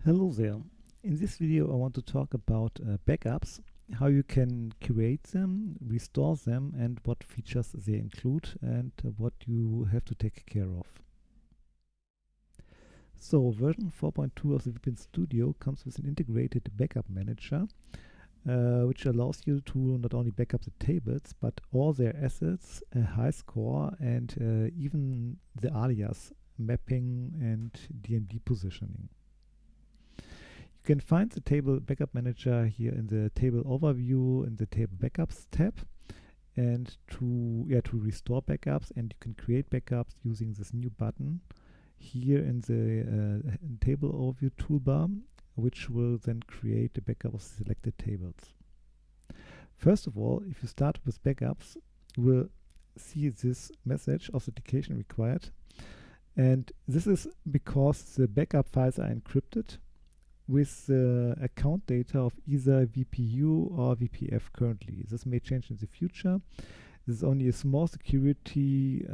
Hello there. In this video I want to talk about backups, how you can create them, restore them, and what features they include and what you have to take care of. So version 4.2 of the vpin-studio comes with an integrated backup manager, which allows you to not only backup the tables but all their assets, high score, and even the alias mapping and DMD positioning. You can find the table backup manager here in the table overview in the table backups tab, and to restore backups, and you can create backups using this new button here in the table overview toolbar, which will then create a backup of selected tables. First of all, if you start with backups, you will see this message authentication required, and this is because the backup files are encrypted with the account data of either VPU or VPF currently. This may change in the future. This is only a small security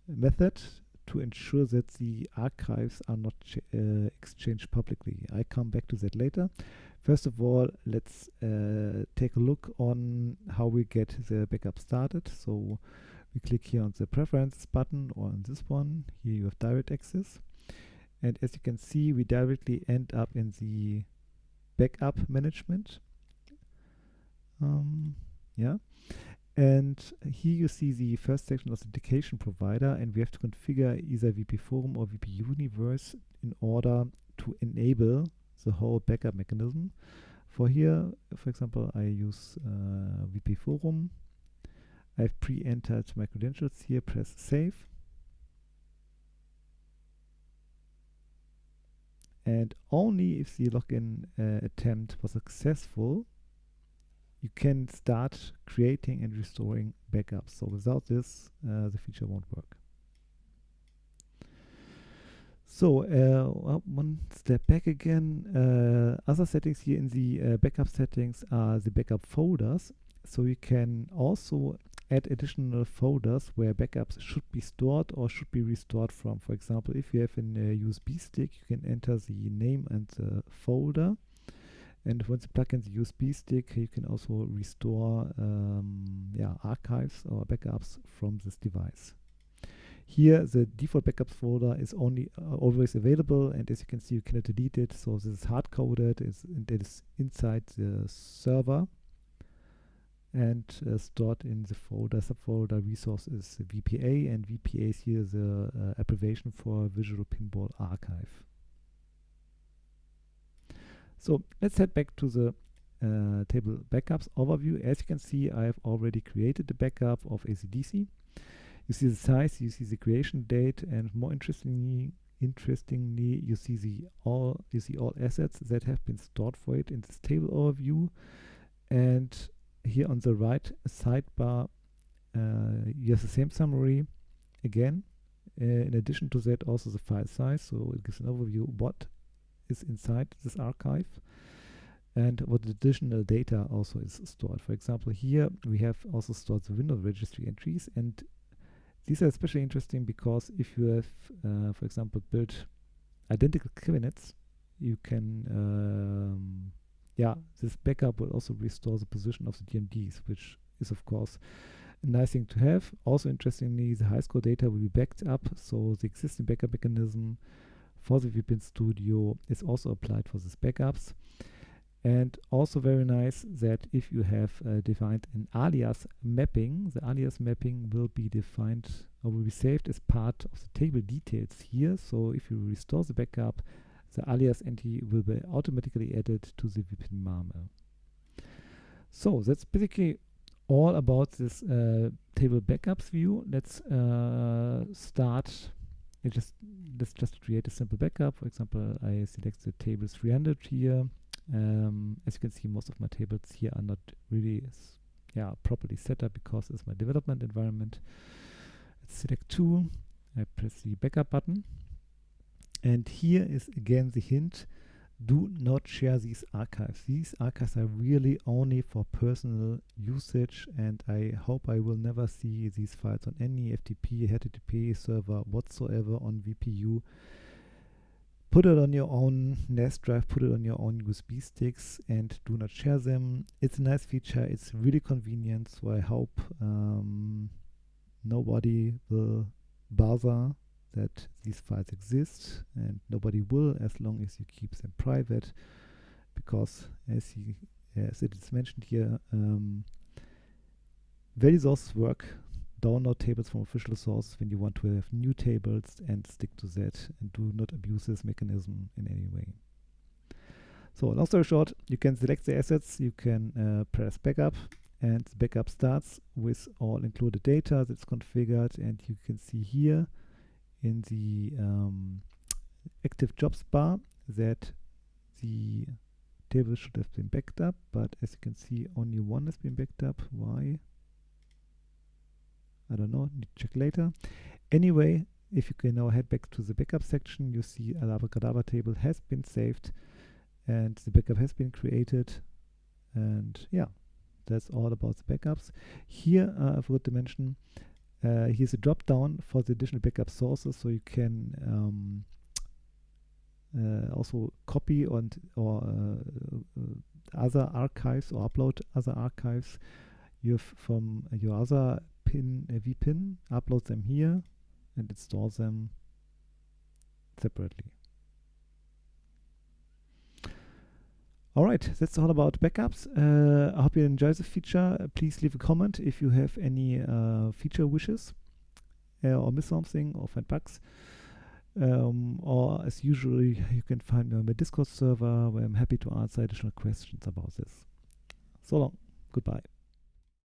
method to ensure that the archives are not exchanged publicly. I come back to that later. First of all, let's take a look on how we get the backup started. So we click here on the preferences button, or on this one. Here you have direct access. And as you can see, we directly end up in the backup management. And here you see the first section, authentication provider, and we have to configure either VP Forum or VP Universe in order to enable the whole backup mechanism. For here, for example, I use VP Forum. I've pre-entered my credentials here, press save. And only if the login attempt was successful, you can start creating and restoring backups. So without this, the feature won't work. So one step back again. Other settings here in the backup settings are the backup folders. So you can also add additional folders where backups should be stored or should be restored from. For example, if you have a USB stick, you can enter the name and the folder. And once you plug in the USB stick, you can also restore archives or backups from this device. Here, the default backups folder is only always available, and as you can see, you cannot delete it. So this is hard-coded, and it is inside the server and stored in the folder, subfolder resource is VPA, and VPA is here the abbreviation for visual-pinball archive. So let's head back to the table backups overview. As you can see, I have already created the backup of AC/DC. You see the size, you see the creation date, and more interestingly, you see all assets that have been stored for it in this table overview. And here on the right sidebar, you have the same summary again. In addition to that, also the file size. So it gives an overview what is inside this archive and what additional data also is stored. For example, here we have also stored the Windows registry entries, and these are especially interesting because if you have, for example, built identical cabinets, you can this backup will also restore the position of the DMDs, which is of course a nice thing to have. Also interestingly, the high score data will be backed up, so the existing backup mechanism for the vpin-studio is also applied for these backups. And also very nice that if you have defined an alias mapping, the alias mapping will be defined or will be saved as part of the table details here. So if you restore the backup, the alias entry will be automatically added to the vpin marmer. So that's basically all about this table backups view. Let's start. Let's just create a simple backup. For example, I select the table 300 here. As you can see, most of my tables here are not really properly set up because it's my development environment. Let's select 2. I press the backup button. And here is again the hint: do not share these archives. These archives are really only for personal usage, and I hope I will never see these files on any FTP, HTTP server whatsoever on VPU. Put it on your own NAS drive, put it on your own USB sticks, and do not share them. It's a nice feature, it's really convenient, so I hope nobody will bother that these files exist, and nobody will as long as you keep them private, because as it is mentioned here, value sources work. Download tables from official sources when you want to have new tables and stick to that, and do not abuse this mechanism in any way. So long story short, you can select the assets, you can press backup, and the backup starts with all included data that's configured, and you can see here in the active jobs bar that the table should have been backed up, but as you can see only one has been backed up. Why? I don't know, need to check later. Anyway, if you can now head back to the backup section, you see a Abracadabra table has been saved and the backup has been created. And yeah, that's all about the backups. Here, I forgot to mention, here's a drop down for the additional backup sources, so you can also copy or other archives or upload other archives you have from your other vpin, upload them here and install them separately. Alright, that's all about backups. I hope you enjoy the feature. Please leave a comment if you have any feature wishes or miss something or find bugs. Or as usual, you can find me on my Discord server where I'm happy to answer additional questions about this. So long, goodbye.